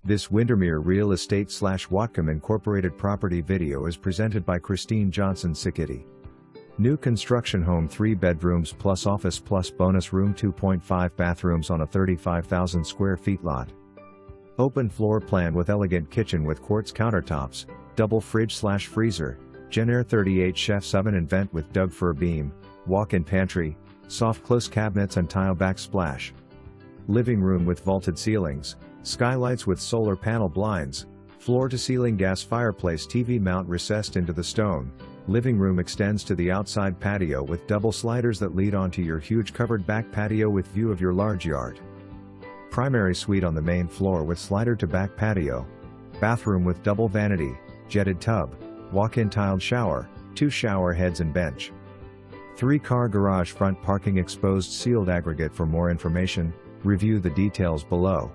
This Windermere Real Estate / Whatcom Incorporated property video is presented by Christine Johnson Sikiti. New construction home, 3 bedrooms plus office plus bonus room, 2.5 bathrooms on a 35,000 square feet lot. Open floor plan with elegant kitchen with quartz countertops, double fridge / freezer, Jenair 38 chef's oven and vent with Doug Fir beam, walk-in pantry, soft close cabinets and tile backsplash. Living room with vaulted ceilings, skylights with solar panel blinds, floor-to-ceiling gas fireplace, TV mount recessed into the stone. Living room extends to the outside patio with double sliders that lead onto your huge covered back patio with view of your large yard. Primary suite on the main floor with slider to back patio. Bathroom with double vanity, jetted tub, walk-in tiled shower, 2 shower heads and bench. 3-car garage, front parking, exposed sealed aggregate. For more information, review the details below.